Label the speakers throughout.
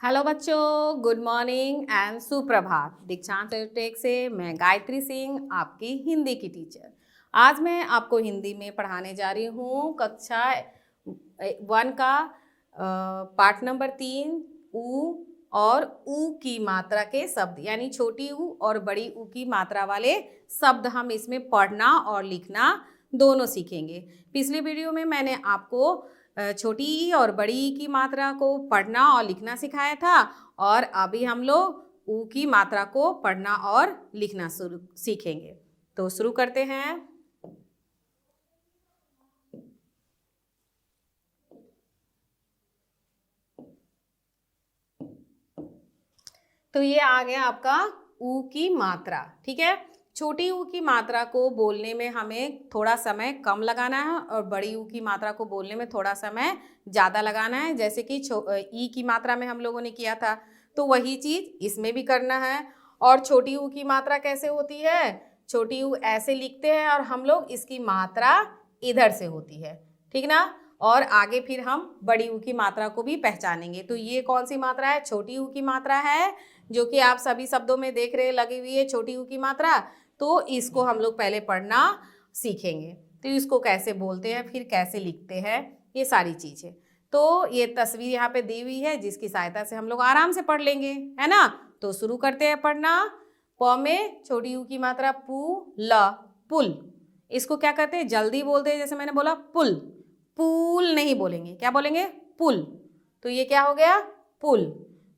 Speaker 1: Hello बच्चों, good morning and सुप्रभात। दीक्षांत एडुटेक से मैं गायत्री सिंह, आपकी हिंदी की टीचर। आज मैं आपको हिंदी में पढ़ाने जा रही हूँ कक्षा 1 का पाठ नंबर 3 ऊ और ऊ की मात्रा के शब्द, यानी छोटी ऊ और बड़ी ऊ की मात्रा वाले शब्द हम इसमें पढ़ना और लिखना दोनों सीखेंगे। पिछली वीडियो में मैंने आपको छोटी ई और बड़ी ई की मात्रा को पढ़ना और लिखना सिखाया था, और अभी हम लोग ऊ की मात्रा को पढ़ना और लिखना सीखेंगे। तो शुरू करते हैं। तो ये आ गया आपका ऊ की मात्रा, ठीक है। छोटी ऊ की मात्रा को बोलने में हमें थोड़ा समय कम लगाना है और बड़ी ऊ की मात्रा को बोलने में थोड़ा समय ज़्यादा लगाना है। जैसे कि ई की मात्रा में हम लोगों ने किया था, तो वही चीज़ इसमें भी करना है। और छोटी ऊ की मात्रा कैसे होती है? छोटी ऊ ऐसे लिखते हैं और हम लोग इसकी मात्रा इधर से होती है, ठीक ना। और आगे फिर हम बड़ी ऊ की मात्रा को भी पहचानेंगे। तो ये कौन सी मात्रा है? छोटी ऊ की मात्रा है, जो कि आप सभी शब्दों में देख रहे लगी हुई है छोटी ऊ की मात्रा। तो इसको हम लोग पहले पढ़ना सीखेंगे। तो इसको कैसे बोलते हैं, फिर कैसे लिखते हैं, ये सारी चीज़ें। तो ये तस्वीर यहाँ पे दी हुई है, जिसकी सहायता से हम लोग आराम से पढ़ लेंगे, है ना। तो शुरू करते हैं पढ़ना। प में छोटी ऊ की मात्रा पू ल, पुल। इसको क्या करते हैं? जल्दी बोलते हैं। जैसे मैंने बोला पुल, पुल नहीं बोलेंगे, क्या बोलेंगे? पुल। तो ये क्या हो गया? पुल।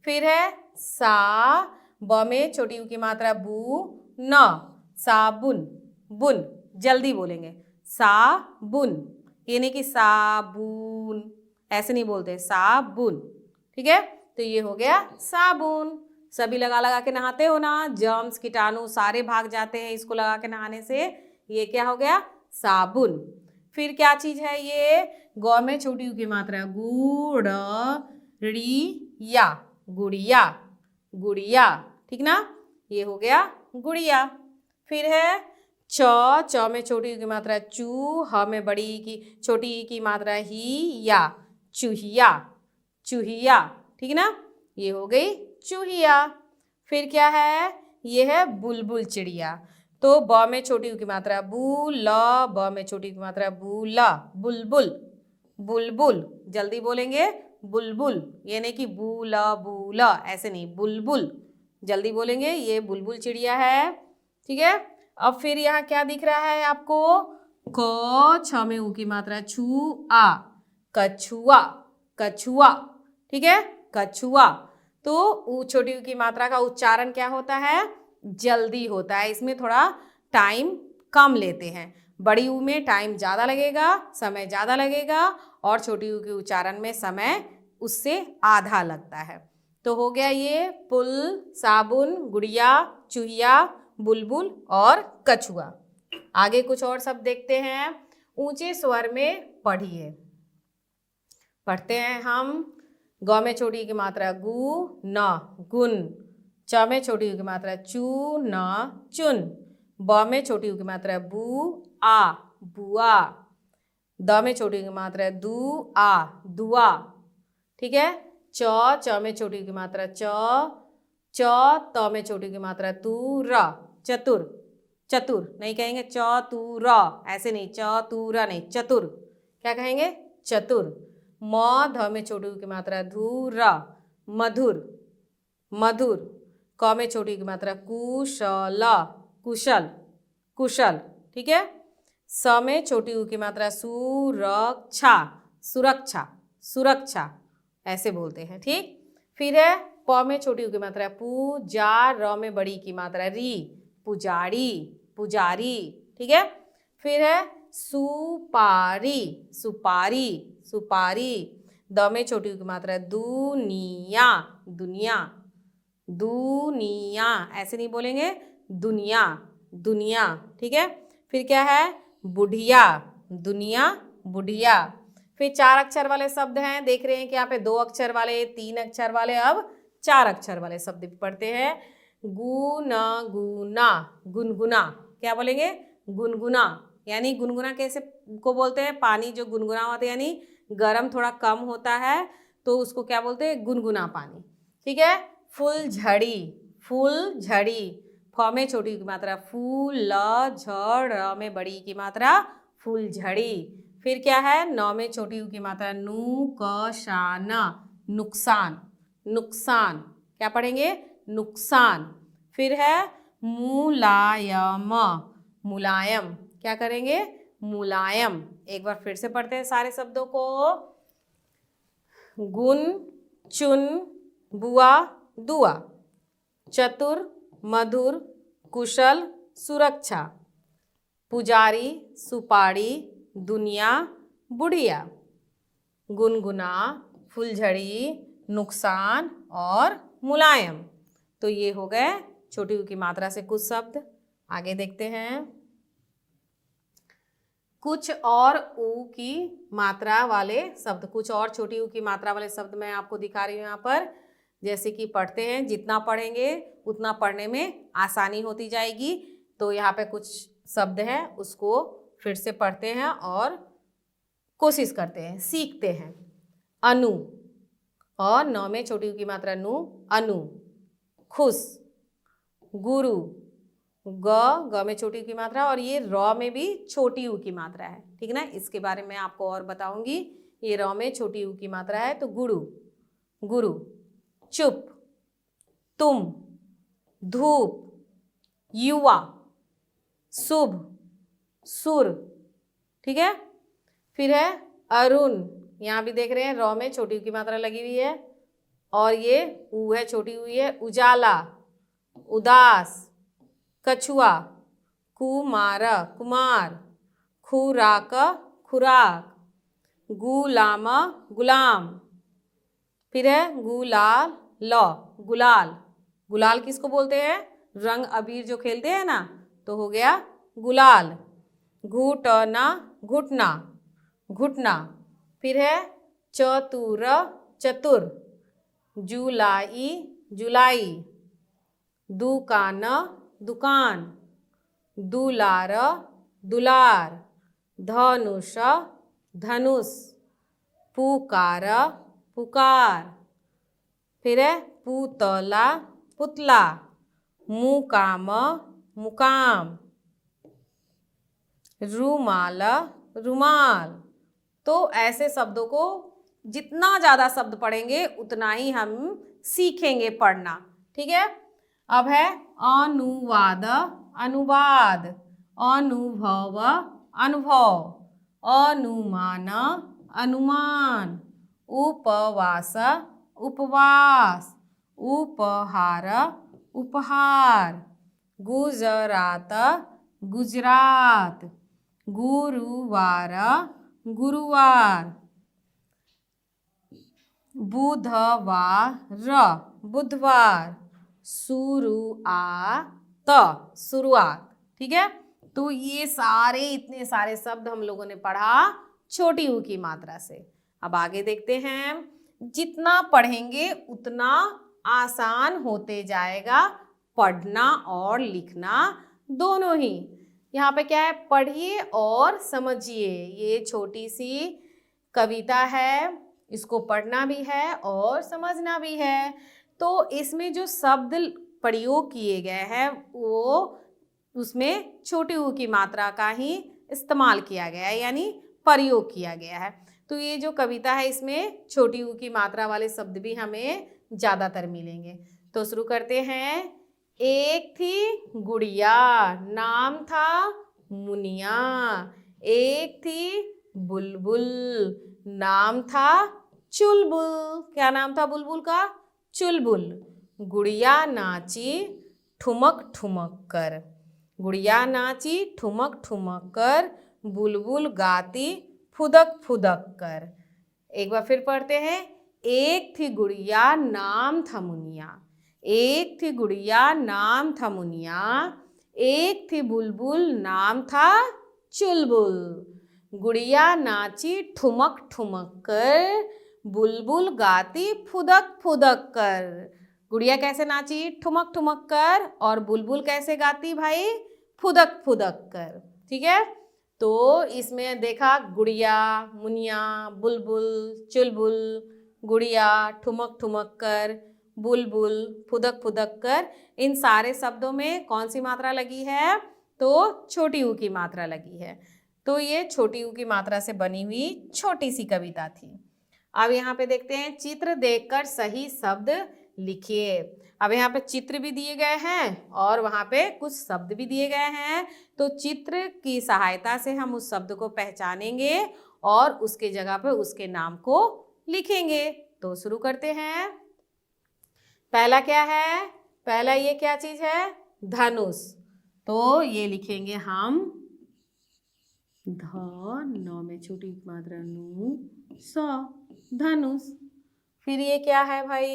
Speaker 1: फिर है सा, ब में छोटी ऊ की मात्रा बू न, साबुन, बुन। जल्दी बोलेंगे, साबुन, ये नहीं कि साबुन, ऐसे नहीं बोलते, साबुन, ठीक है। तो ये हो गया साबुन। सभी लगा लगा के नहाते हो ना, जर्म्स कीटाणु सारे भाग जाते हैं इसको लगा के नहाने से। ये क्या हो गया? साबुन। फिर क्या चीज है ये? गौ में छोटी ऊ की मात्रा गुड़ ड़ी या, गुड़िया, गुड़िया, ठीक ना। ये हो गया गुड़िया। फिर है च में छोटी ई की मात्रा चू, ह में बड़ी ई की छोटी ई की मात्रा ही या, चूहिया, चूहिया, ठीक ना। ये हो गई चूहिया। फिर क्या है? ये है बुलबुल चिड़िया। तो ब में छोटी ऊ की मात्रा बू ल, ब में छोटी की मात्रा बू ल, बुलबुल, बुलबुल। जल्दी बोलेंगे, बुलबुल, ये नहीं कि बूल, ऐसे नहीं, बुलबुल। जल्दी बोलेंगे, ये बुलबुल चिड़िया है, ठीक है। अब फिर यहाँ क्या दिख रहा है आपको? क छ में ऊ की मात्रा छू आ, कछुआ, कछुआ, ठीक है, कछुआ। तो ऊ छोटी ऊ की मात्रा का उच्चारण क्या होता है? जल्दी होता है। इसमें थोड़ा टाइम कम लेते हैं। बड़ी ऊ में टाइम ज़्यादा लगेगा, समय ज़्यादा लगेगा, और छोटी ऊ के उच्चारण में समय उससे आधा लगता है। तो हो गया ये पुल, साबुन, गुड़िया, चूहिया, बुलबुल और कछुआ। आगे कुछ और शब्द देखते हैं। ऊंचे स्वर में पढ़िए। पढ़ते हैं हम। ग में छोटी की मात्रा गु न, गुन। च में छोटी की मात्रा चू न, चुन। ब में छोटी की मात्रा बू आ, बुआ। द में छोटी की मात्रा दू आ, दुआ, ठीक है। च में छोटी की मात्रा च त में छोटी की मात्रा तू र, चतुर, चतुर नहीं कहेंगे, चतुर, ऐसे नहीं, चतुर नहीं, चतुर। क्या कहेंगे? चतुर। म ध में छोटी की मात्रा धू र, मधुर, मधुर। क में छोटी की मात्रा कुशल, कुशल, कुशल, ठीक है। स में छोटी ऊ की मात्रा सुरक्षा, सुरक्षा, सुरक्षा, ऐसे बोलते हैं, ठीक। फिर है प में छोटी ऊ की मात्रा पूजा, र में बड़ी की मात्रा री, पुजारी, पुजारी, ठीक है। फिर है सुपारी, सुपारी, सुपारी। द में छोटी ऊ की मात्रा दुनिया, दुनिया, दुनिया, ऐसे नहीं बोलेंगे, दुनिया, दुनिया, ठीक है। फिर क्या है? बुढ़िया, दुनिया, बुढ़िया। फिर 4 अक्षर वाले शब्द हैं, देख रहे हैं कि यहाँ पे 2 अक्षर वाले, 3 अक्षर वाले, अब 4 अक्षर वाले शब्द भी पढ़ते हैं। गुना, गुना, गुनगुना। क्या बोलेंगे? गुनगुना। यानी गुनगुना कैसे को बोलते हैं? पानी जो गुनगुना होता है, यानी गर्म थोड़ा कम होता है, तो उसको क्या बोलते हैं? गुनगुना पानी। ठीक है। फुलझड़ी, फुलझड़ी, फ में छोटी ऊ की मात्रा फूल, ल झ र में बड़ी की मात्रा फुलझड़ी। फिर क्या है, न में छोटी ऊ की मात्रा नू क शा न, नुकसान, नुकसान, क्या पढ़ेंगे, नुकसान। फिर है मुलायम, मुलायम, क्या करेंगे, मुलायम। एक बार फिर से पढ़ते हैं सारे शब्दों को। गुण, चुन, बुआ, दुआ, चतुर, मधुर, कुशल, सुरक्षा, पुजारी, सुपारी, दुनिया, बुढ़िया, गुनगुना, फुलझड़ी, नुकसान और मुलायम। तो ये हो गए छोटी ऊ की मात्रा से कुछ शब्द। आगे देखते हैं। कुछ और ऊ की मात्रा वाले शब्द, कुछ और छोटी ऊ की मात्रा वाले शब्द मैं आपको दिखा रही हूँ यहाँ पर। जैसे कि पढ़ते हैं, जितना पढ़ेंगे उतना पढ़ने में आसानी होती जाएगी। तो यहाँ पे कुछ शब्द हैं, उसको फिर से पढ़ते हैं और कोशिश करते हैं, सीखते हैं। अनु, और न में छोटी ऊ की मात्रा नु, अनु। खुश, गुरु, ग में छोटी ऊ की मात्रा, और ये र में भी छोटी ऊ की मात्रा है, ठीक ना। इसके बारे में आपको और बताऊंगी। ये र में छोटी ऊ की मात्रा है, तो गुरु, गुरु। चुप, तुम, धूप, युवा, शुभ, सुर, ठीक है। फिर है अरुण, यहाँ भी देख रहे हैं र में छोटी ऊ की मात्रा लगी हुई है, और ये ऊ है, छोटी ऊ है। उजाला, उदास, कछुआ, कुमार, कुमार, खुराक, खुराक, गुलाम, गुलाम। फिर है गुलाल, गुलाल, गुलाल किसको बोलते हैं, रंग अबीर जो खेलते हैं ना, तो हो गया गुलाल। घुटना, घुटना, घुटना। फिर है चतुर, चतुर, जुलाई, जुलाई, दुकान, दुकान, दुलार, दुलार, धनुष, धनुष, पुकार, पुकार। फिर है पुतला, पुतला, मुकाम, मुकाम, रुमाल, रुमाल। तो ऐसे शब्दों को जितना ज़्यादा शब्द पढ़ेंगे उतना ही हम सीखेंगे पढ़ना, ठीक है। अब है अनुवाद, अनुवाद, अनुभव, अनुभव, अनुमान, अनुमान, उपवास, उपवास, उपहार, उपहार, गुजरात, गुजरात, गुरुवार, गुरुवार, बुधवार, बुधवार, शुरुआत, शुरुआत, ठीक है। तो ये सारे इतने सारे शब्द हम लोगों ने पढ़ा छोटी ऊ की मात्रा से। अब आगे देखते हैं। जितना पढ़ेंगे उतना आसान होते जाएगा पढ़ना और लिखना दोनों ही। यहाँ पे क्या है, पढ़िए और समझिए। ये छोटी सी कविता है, इसको पढ़ना भी है और समझना भी है। तो इसमें जो शब्द प्रयोग किए गए हैं वो उसमें छोटी ऊ की मात्रा का ही इस्तेमाल किया गया है, यानी प्रयोग किया गया है। तो ये जो कविता है इसमें छोटी ऊ की मात्रा वाले शब्द भी हमें ज़्यादातर मिलेंगे। तो शुरू करते हैं। एक थी गुड़िया, नाम था मुनिया। एक थी बुलबुल, नाम था चुलबुल। क्या नाम था बुलबुल का, चुलबुल। गुड़िया नाची ठुमक ठुमक कर, गुड़िया नाची ठुमक ठुमक कर, बुलबुल गाती फुदक फुदक कर। एक बार फिर पढ़ते हैं। एक थी गुड़िया, नाम था मुनिया। एक थी गुड़िया, नाम था मुनिया। एक थी बुलबुल, नाम था चुलबुल। गुड़िया नाची ठुमक ठुमक कर, बुलबुल गाती फुदक फुदक कर। गुड़िया कैसे नाची, ठुमक ठुमक कर, और बुलबुल कैसे गाती भाई, फुदक फुदक कर, ठीक है। तो इसमें देखा गुड़िया, मुनिया, बुलबुल, चुलबुल, गुड़िया ठुमक ठुमक कर, बुलबुल, फुदक फुदक कर, इन सारे शब्दों में कौन सी मात्रा लगी है? तो छोटी ऊ की मात्रा लगी है। तो ये छोटी ऊ की मात्रा से बनी हुई छोटी सी कविता थी। अब यहाँ पे देखते हैं, चित्र देखकर सही शब्द लिखिए। अब यहाँ पे चित्र भी दिए गए हैं और वहाँ पे कुछ शब्द भी दिए गए हैं। तो चित्र की सहायता से हम उस शब्द को पहचानेंगे और उसके जगह पे उसके नाम को लिखेंगे। तो शुरू करते हैं। पहला क्या है? पहला ये क्या चीज है? धनुष। तो ये लिखेंगे हम ध, न में छोटी मात्रा नु, स, धनुष। फिर ये क्या है भाई?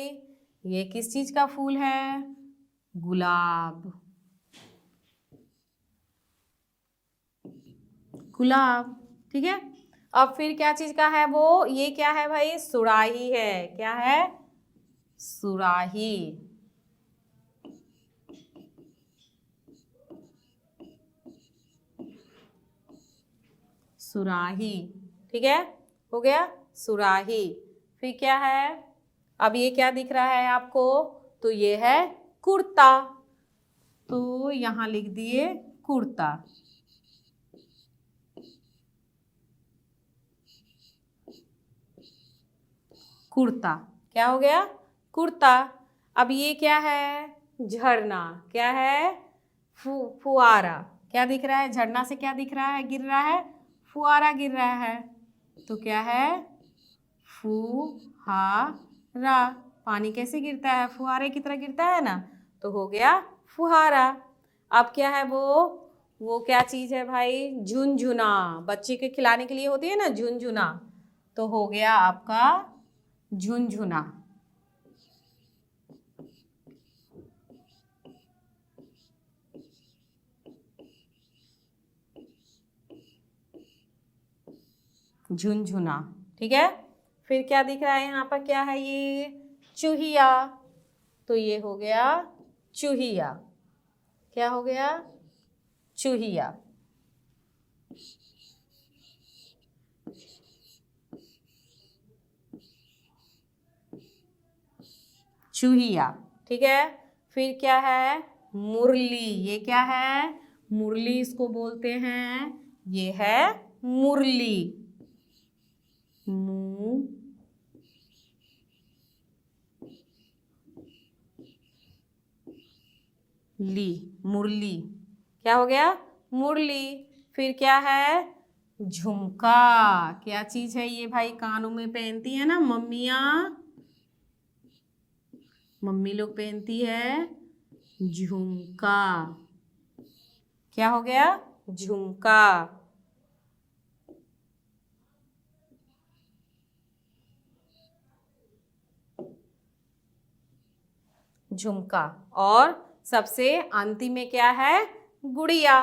Speaker 1: ये किस चीज का फूल है? गुलाब। गुलाब, ठीक है। अब फिर क्या चीज का है वो? ये क्या है भाई? सुराही है। क्या है? सुराही। सुराही, ठीक है, हो गया सुराही। फिर क्या है? अब ये क्या दिख रहा है आपको? तो ये है कुर्ता। तो यहां लिख दिए कुर्ता। कुर्ता, क्या हो गया? कुर्ता। अब ये क्या है? झरना। क्या है? फुआरा। क्या दिख रहा है? झरना से क्या दिख रहा है? गिर रहा है? फुआरा गिर रहा है। तो क्या है? फुहारा। पानी कैसे गिरता है? फुहारे की तरह गिरता है ना। तो हो गया फुहारा। अब क्या है वो क्या चीज है भाई? झुनझुना। बच्चे के खिलाने के लिए होती है ना झुनझुना। तो हो गया आपका झुनझुना। झुनझुना, ठीक है। फिर क्या दिख रहा है यहाँ पर? क्या है ये? चूहिया। तो ये हो गया चूहिया। क्या हो गया? चूहिया। चूहिया, ठीक है। फिर क्या है? मुरली। ये क्या है? मुरली इसको बोलते हैं। ये है मुरली। ली, मुरली। क्या हो गया? मुरली। फिर क्या है? झुमका। क्या चीज है ये भाई? कानों में पहनती है ना मम्मियाँ, मम्मी लोग पहनती है झुमका। क्या हो गया? झुमका। झुमका। और सबसे अंतिम में क्या है? गुड़िया।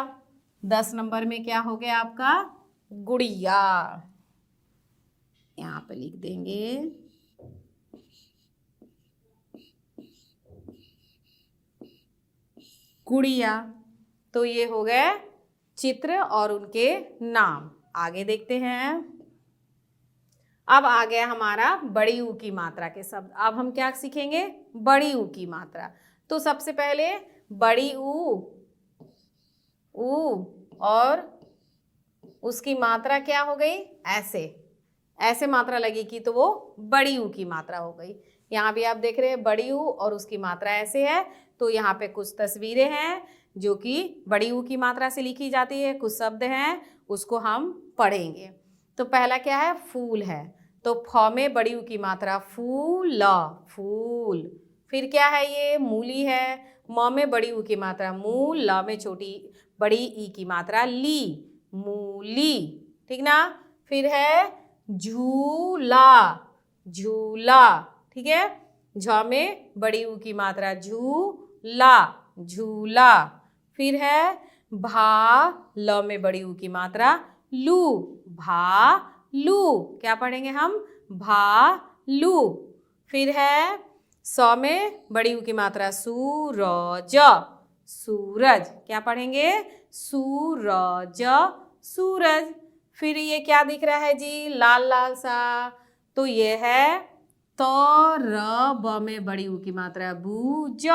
Speaker 1: 10 नंबर में क्या हो गया आपका? गुड़िया। यहाँ पे लिख देंगे गुड़िया। तो ये हो गए चित्र और उनके नाम। आगे देखते हैं। अब आ गया हमारा बड़ी ऊ की मात्रा के शब्द। अब हम क्या सीखेंगे? बड़ी ऊ की मात्रा। तो सबसे पहले बड़ी ऊ और उसकी मात्रा क्या हो गई? ऐसे ऐसे मात्रा लगेगी तो वो बड़ी ऊ की मात्रा हो गई। यहाँ भी आप देख रहे हैं बड़ी ऊ और उसकी मात्रा ऐसे है। तो यहाँ पे कुछ तस्वीरें हैं जो कि बड़ी ऊ की मात्रा से लिखी जाती है। कुछ शब्द हैं उसको हम पढ़ेंगे। तो पहला क्या है? फूल है। तो फ में बड़ी ऊ की मात्रा फूल, फूल। फिर क्या है? ये मूली है। म में बड़ी ऊ की मात्रा मू, ल में छोटी बड़ी ई की मात्रा ली, मूली, ठीक ना। फिर है झूला, झूला, ठीक है। झ में बड़ी ऊ की मात्रा झूला, झूला। फिर है भा, ल में बड़ी ऊ की मात्रा लू, भालू। क्या पढ़ेंगे हम? भालू। फिर है स में बड़ी ऊ की मात्रा सूरज, सूरज। क्या पढ़ेंगे? सूरज, सूरज। फिर ये क्या दिख रहा है जी? लाल लाल सा। तो ये है तो र ब में बड़ी ऊ की मात्रा बू ज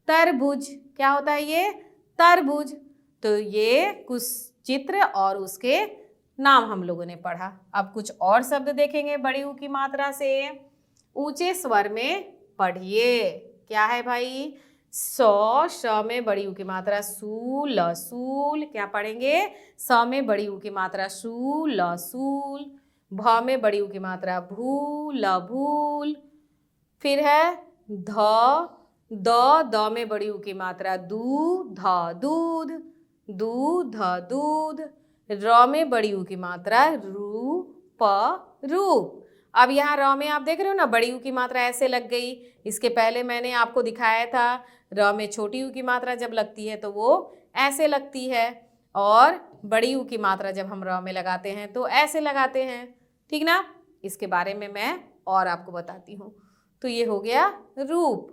Speaker 1: तरबूज। क्या होता है ये? तरबूज। तो ये कुछ चित्र और उसके नाम हम लोगों ने पढ़ा। अब कुछ और शब्द देखेंगे बड़ी ऊ की मात्रा से। ऊंचे स्वर में पढ़िए। क्या है भाई? श में बड़ी ऊ की मात्रा सूल सूल। क्या पढ़ेंगे? स में बड़ी ऊ की मात्रा सूल सूल। भ में बड़ी ऊ की मात्रा भूल भूल। फिर है द में बड़ी ऊ की मात्रा दूध दूध दूध दूध। र में बड़ी ऊ की मात्रा रूप रूप। अब यहाँ र में आप देख रहे हो ना, बड़ी ऊ की मात्रा ऐसे लग गई। इसके पहले मैंने आपको दिखाया था र में छोटी ऊ की मात्रा जब लगती है तो वो ऐसे लगती है, और बड़ी ऊ की मात्रा जब हम र में लगाते हैं तो ऐसे लगाते हैं। ठीक ना? इसके बारे में मैं और आपको बताती हूँ। तो ये हो गया रूप।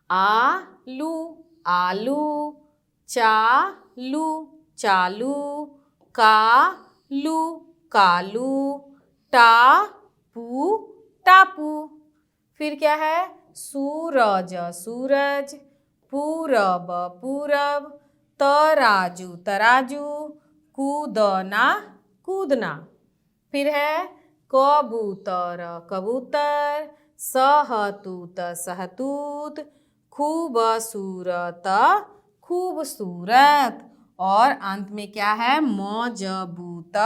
Speaker 1: आलू आलू, चालू चालू, कालू कालू, टापू टापू। फिर क्या है? सूरज सूरज, पूरब पूरब, तराजू तराजू, कूदना कूदना। फिर है कबूतर कबूतर, सहतूत सहतूत, खूबसूरत खूबसूरत, और अंत में क्या है? मजबूत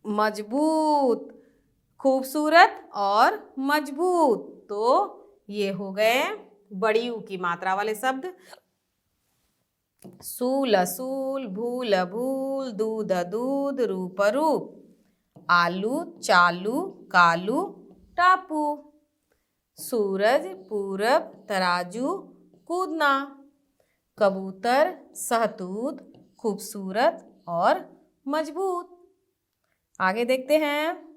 Speaker 1: मजबूत। खूबसूरत और मजबूत। तो ये हो गए बड़ी ऊ की मात्रा वाले शब्द। सूल सूल, भूल भूल, दूध दूध, रूप रूप। आलू चालू, कालू टापू, सूरज पूरब, तराजू कूदना, कबूतर सहतूत, खूबसूरत और मजबूत। आगे देखते हैं।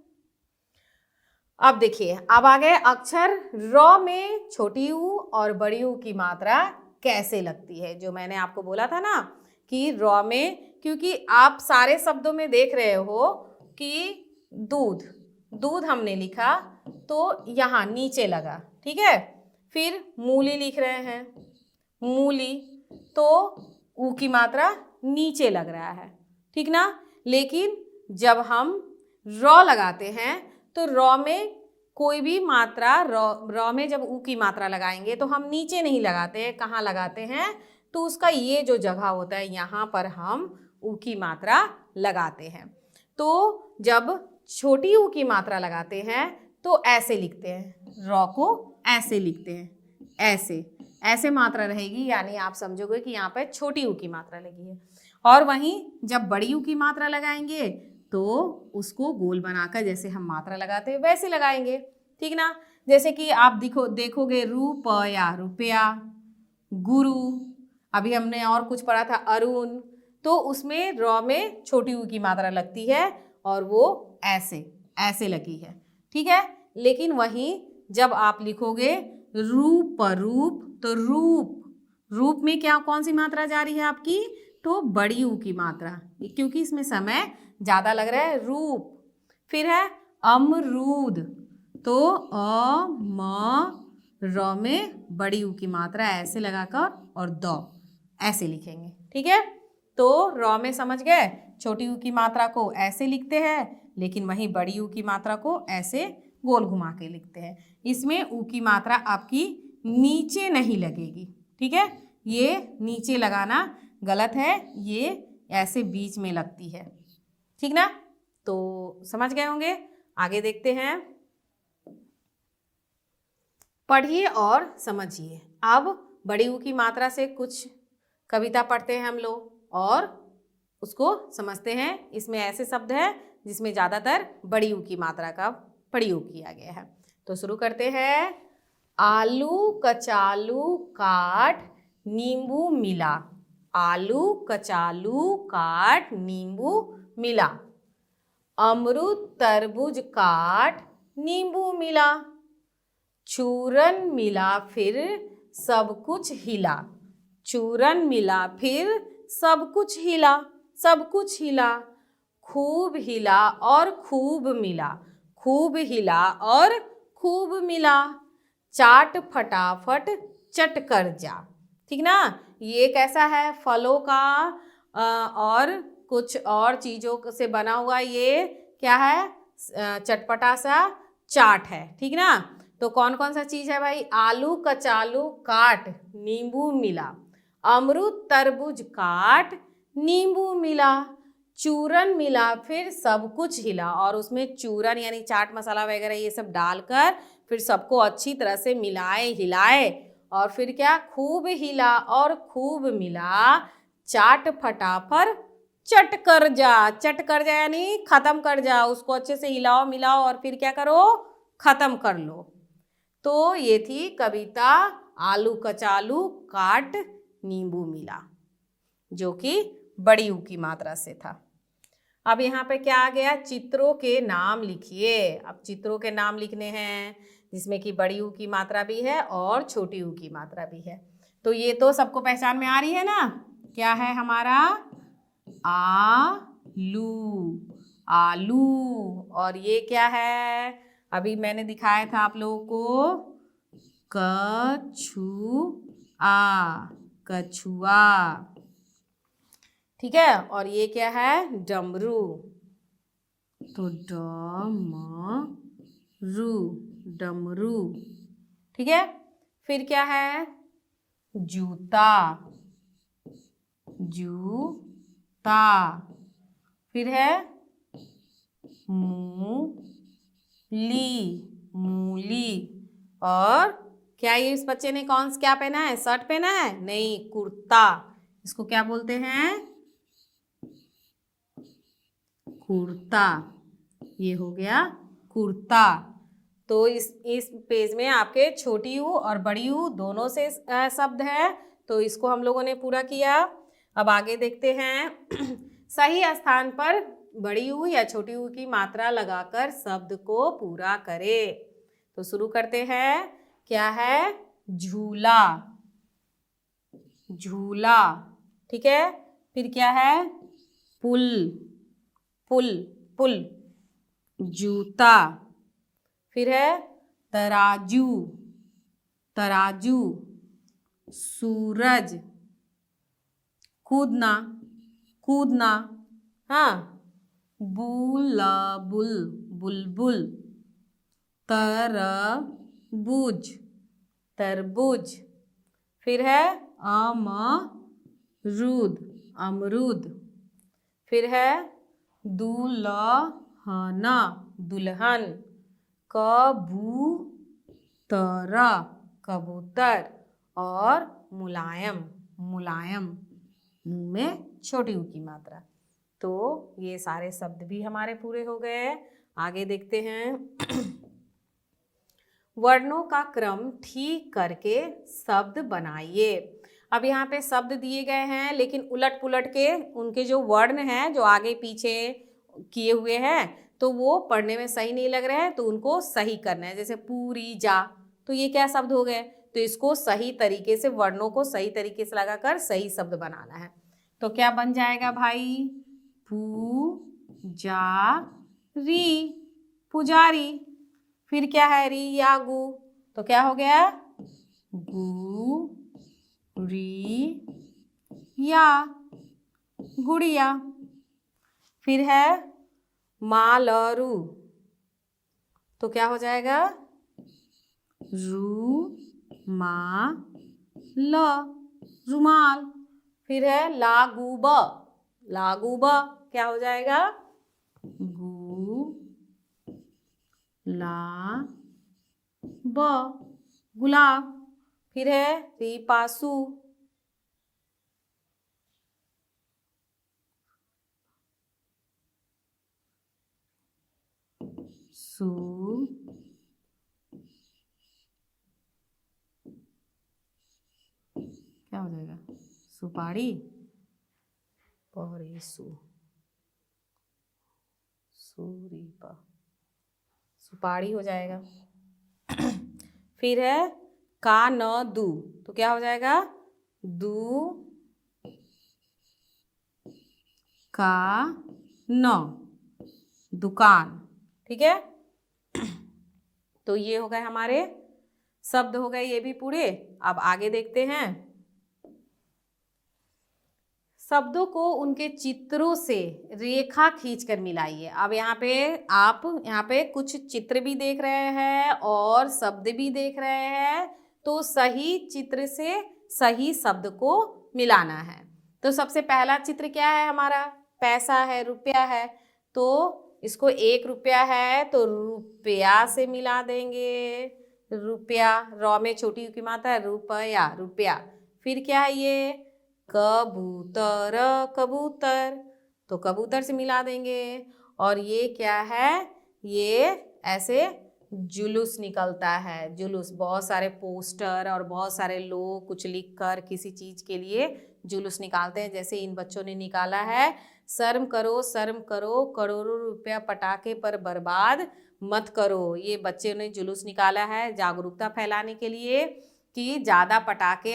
Speaker 1: अब देखिए, अब आ गए अक्षर। र में छोटी ऊ और बड़ी ऊ की मात्रा कैसे लगती है। जो मैंने आपको बोला था ना कि र में, क्योंकि आप सारे शब्दों में देख रहे हो कि दूध दूध हमने लिखा तो यहाँ नीचे लगा, ठीक है। फिर मूली लिख रहे हैं, मूली, तो ऊ की मात्रा नीचे लग रहा है, ठीक ना। लेकिन जब हम र लगाते हैं तो र में कोई भी मात्रा, र में जब ऊ की मात्रा लगाएंगे तो हम नीचे नहीं लगाते हैं। कहाँ लगाते हैं? तो उसका ये जो जगह होता है यहाँ पर हम ऊ की मात्रा लगाते हैं। तो जब छोटी ऊ की मात्रा लगाते हैं तो ऐसे लिखते हैं, र को ऐसे लिखते हैं, ऐसे ऐसे मात्रा रहेगी, यानी आप समझोगे कि यहाँ पे छोटी ऊ की मात्रा लगी है। और वहीं जब बड़ी ऊ की मात्रा लगाएंगे तो उसको गोल बनाकर जैसे हम मात्रा लगाते हैं वैसे लगाएंगे, ठीक ना। जैसे कि आप देखोगे रुपया रुपया, गुरु, अभी हमने और कुछ पढ़ा था अरुण, तो उसमें र में छोटी ऊ की मात्रा लगती है और वो ऐसे ऐसे लगी है, ठीक है। लेकिन वहीं जब आप लिखोगे रूप रूप, तो रूप में क्या, कौन सी मात्रा जा रही है आपकी? तो बड़ी ऊ की मात्रा, क्योंकि इसमें समय ज़्यादा लग रहा है, रूप। फिर है अमरूद, तो अ म र में बड़ी ऊ की मात्रा ऐसे लगाकर और द ऐसे लिखेंगे, ठीक है। तो र में समझ गए, छोटी ऊ की मात्रा को ऐसे लिखते हैं, लेकिन वहीं बड़ी ऊ की मात्रा को ऐसे गोल घुमा के लिखते हैं। इसमें ऊ की मात्रा आपकी नीचे नहीं लगेगी, ठीक है। ये नीचे लगाना गलत है, ये ऐसे बीच में लगती है, ठीक ना। तो समझ गए होंगे। आगे देखते हैं, पढ़िए और समझिए। अब बड़ी ऊ की मात्रा से कुछ कविता पढ़ते हैं हम लोग और उसको समझते हैं। इसमें ऐसे शब्द हैं जिसमें ज़्यादातर बड़ी ऊ की मात्रा का प्रयोग किया गया है। तो शुरू करते हैं। आलू कचालू काट नींबू मिला, आलू कचालू काट नींबू मिला, अमरूद तरबूज काट नींबू मिला, चूरन मिला फिर सब कुछ हिला, चूरन मिला फिर सब कुछ हिला, सब कुछ हिला, खूब हिला और खूब मिला, खूब हिला और खूब मिला, चाट फटाफट चट कर जा। ठीक ना, ये कैसा है, फलों का और कुछ और चीज़ों से बना हुआ ये क्या है, चटपटा सा चाट है। ठीक ना, तो कौन कौन सा चीज़ है भाई, आलू कचालू काट नींबू मिला, अमरूद तरबूज काट नींबू मिला, चूरन मिला फिर सब कुछ हिला, और उसमें चूरन यानी चाट मसाला वगैरह ये सब डालकर फिर सबको अच्छी तरह से मिलाए हिलाए, और फिर क्या, खूब हिला और खूब मिला, चाट फटाफट चट कर जा। चट कर जा यानी खत्म कर जा, उसको अच्छे से हिलाओ मिलाओ और फिर क्या करो, खत्म कर लो। तो ये थी कविता आलू कचालू काट नींबू मिला, जो कि बड़ी ऊ की मात्रा से था। अब यहाँ पे क्या आ गया, चित्रों के नाम लिखिए। अब चित्रों के नाम लिखने हैं जिसमें कि बड़ी ऊ की मात्रा भी है और छोटी ऊ की मात्रा भी है। तो ये तो सबको पहचान में आ रही है ना, क्या है हमारा, आलू, आलू। और ये क्या है, अभी मैंने दिखाया था आप लोगों को, कछुआ, कछुआ। ठीक है, और ये क्या है, डमरू, तो डमरू, डमरू। ठीक है, फिर क्या है, जूता, जूता। फिर है मूली, मूली। और क्या ये इस बच्चे ने क्या पहना है, शर्ट पहना है, नहीं, कुर्ता। इसको क्या बोलते हैं, कुर्ता। ये हो गया कुर्ता। तो इस पेज में आपके छोटी ऊ और बड़ी ऊ दोनों से शब्द है, तो इसको हम लोगों ने पूरा किया। अब आगे देखते हैं सही स्थान पर बड़ी ऊ या छोटी ऊ की मात्रा लगाकर शब्द को पूरा करें। तो शुरू करते हैं, क्या है, झूला, झूला। ठीक है, फिर क्या है, पुल, पुल, पुल, जूता। फिर है तराजू, तराजू, सूरज, कूदना, कूदना, हाँ, बुलबुल, बुलबुल, तरबूज, तरबूज। फिर है अमरूद, अमरूद। फिर है दुल्हन, दुल्हन, कबूतर, कबूतर, और मुलायम, मुलायम, मुंह में छोटी ऊ की मात्रा। तो ये सारे शब्द भी हमारे पूरे हो गए। आगे देखते हैं वर्णों का क्रम ठीक करके शब्द बनाइए। अब यहाँ पे शब्द दिए गए हैं, लेकिन उलट पुलट के उनके जो वर्ण हैं, जो आगे पीछे किए हुए हैं, तो वो पढ़ने में सही नहीं लग रहे हैं, तो उनको सही करना है। जैसे पूरी जा, तो ये क्या शब्द हो गए, तो इसको सही तरीके से, वर्णों को सही तरीके से लगाकर सही शब्द बनाना है। तो क्या बन जाएगा भाई, पूजारी, पुजारी। फिर क्या है, री या गु, तो क्या हो गया, गु री या, गुड़िया। फिर है मालरू, तो क्या हो जाएगा, रू मा ल, रुमाल। फिर है लागूब, लागूब, क्या हो जाएगा, गु ला ब, गुलाब। फिर है रिपासु, सु क्या हो जाएगा, सुपारी, परेसु, सुरीपा, सुपारी हो जाएगा। फिर है का न दू, तो क्या हो जाएगा, दू का न, दुकान। ठीक है, तो ये हो गए हमारे शब्द हो गए ये भी पूरे। अब आगे देखते हैं। शब्दों को उनके चित्रों से रेखा खींचकर मिलाइए। अब यहाँ पे आप कुछ चित्र भी देख रहे हैं और शब्द भी देख रहे हैं, तो सही चित्र से सही शब्द को मिलाना है। तो सबसे पहला चित्र क्या है हमारा? पैसा है, रुपया है। तो इसको 1 रुपया है तो रुपया से मिला देंगे। रुपया, रॉ में छोटी की मात्रा है, रुपया, रुपया। फिर क्या है ये? कबूतर, कबूतर, तो कबूतर से मिला देंगे। और ये क्या है? ये ऐसे जुलूस निकलता है, जुलूस। बहुत सारे पोस्टर और बहुत सारे लोग कुछ लिखकर किसी चीज के लिए जुलूस निकालते हैं। जैसे इन बच्चों ने निकाला है, शर्म करो करोड़ों रुपया पटाखे पर बर्बाद मत करो। ये बच्चे ने जुलूस निकाला है जागरूकता फैलाने के लिए कि ज़्यादा पटाखे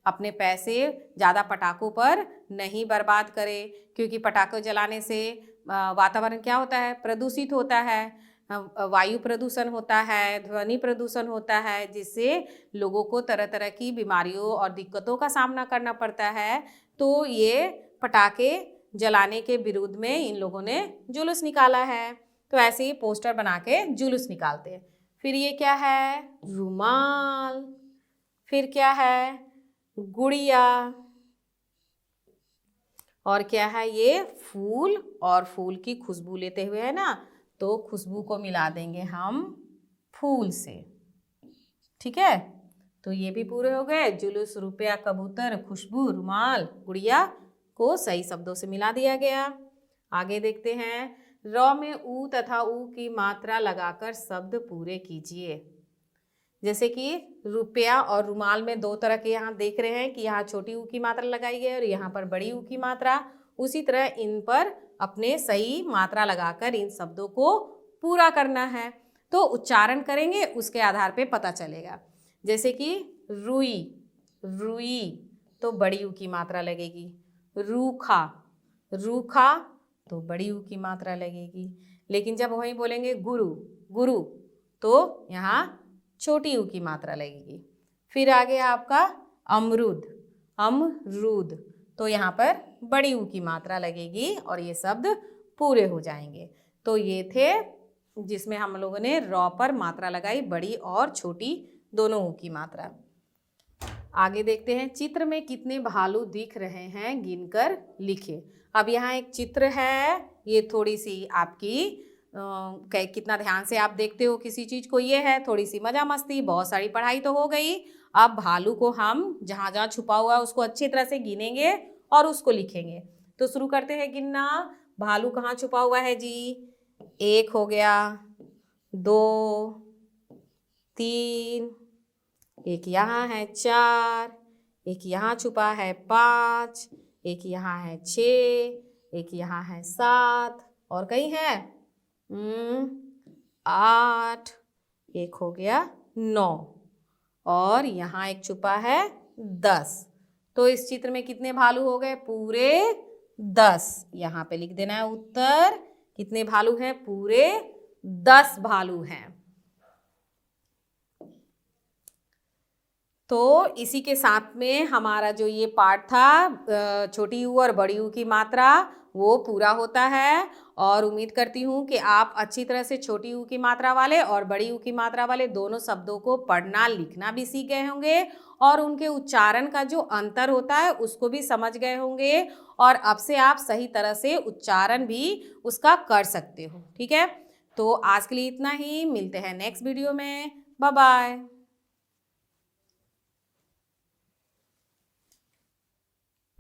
Speaker 1: अपने पैसे ज़्यादा पटाखों पर नहीं बर्बाद करें, क्योंकि पटाखे जलाने से वातावरण क्या होता है? प्रदूषित होता है। वायु प्रदूषण होता है, ध्वनि प्रदूषण होता है, जिससे लोगों को तरह तरह की बीमारियों और दिक्कतों का सामना करना पड़ता है। तो ये पटाखे जलाने के विरुद्ध में इन लोगों ने जुलूस निकाला है। तो ऐसे ही पोस्टर बना के जुलूस निकालते हैं। फिर ये क्या है? रुमाल। फिर क्या है? गुड़िया। और क्या है ये? फूल। और फूल की खुशबू लेते हुए है ना, तो खुशबू को मिला देंगे हम फूल से। ठीक है, तो ये भी पूरे हो गए। जुलूस, रुपया, कबूतर, खुशबू, रुमाल, गुड़िया को सही शब्दों से मिला दिया गया। आगे देखते हैं। र में ऊ तथा ऊ की मात्रा लगाकर शब्द पूरे कीजिए। जैसे कि रुपया और रुमाल में 2 तरह के यहाँ देख रहे हैं कि यहाँ छोटी ऊ की मात्रा लगाई गई और यहाँ पर बड़ी ऊ की मात्रा। उसी तरह इन पर अपने सही मात्रा लगाकर इन शब्दों को पूरा करना है। तो उच्चारण करेंगे, उसके आधार पे पता चलेगा। जैसे कि रुई, रुई, तो बड़ी ऊ की मात्रा लगेगी। रूखा, रूखा, तो बड़ी ऊ की मात्रा लगेगी। लेकिन जब वहीं बोलेंगे गुरु, गुरु, तो यहाँ छोटी ऊ की मात्रा लगेगी। फिर आगे आपका अमरूद, अमरूद, तो यहाँ पर बड़ी ऊ की मात्रा लगेगी और ये शब्द पूरे हो जाएंगे। तो ये थे जिसमें हम लोगों ने रॉ पर मात्रा लगाई, बड़ी और छोटी दोनों ऊ की मात्रा। आगे देखते हैं। चित्र में कितने भालू दिख रहे हैं गिनकर लिखिए। अब यहाँ एक चित्र है, ये थोड़ी सी आपकी कितना ध्यान से आप देखते हो किसी चीज को, ये है थोड़ी सी मजा मस्ती, बहुत सारी पढ़ाई तो हो गई। अब भालू को हम जहाँ जहाँ छुपा हुआ है उसको अच्छी तरह से गिनेंगे और उसको लिखेंगे। तो शुरू करते हैं गिनना। भालू कहाँ छुपा हुआ है जी? 1 हो गया, 2, 3, एक यहाँ है 4, एक यहाँ छुपा है 5, एक यहाँ है 6, एक यहाँ है 7, और कहीं है 8, एक हो गया 9, और यहाँ एक छुपा है 10। तो इस चित्र में कितने भालू हो गए? पूरे 10। यहाँ पे लिख देना है उत्तर। कितने भालू हैं? पूरे 10 भालू हैं। तो इसी के साथ में हमारा जो ये पार्ट था छोटी ऊ और बड़ी ऊ की मात्रा, वो पूरा होता है। और उम्मीद करती हूँ कि आप अच्छी तरह से छोटी ऊ की मात्रा वाले और बड़ी ऊ की मात्रा वाले दोनों शब्दों को पढ़ना लिखना भी सीख गए होंगे और उनके उच्चारण का जो अंतर होता है उसको भी समझ गए होंगे। और अब से आप सही तरह से उच्चारण भी उसका कर सकते हो। ठीक है, तो आज के लिए इतना ही। मिलते हैं नेक्स्ट वीडियो में। Bye bye.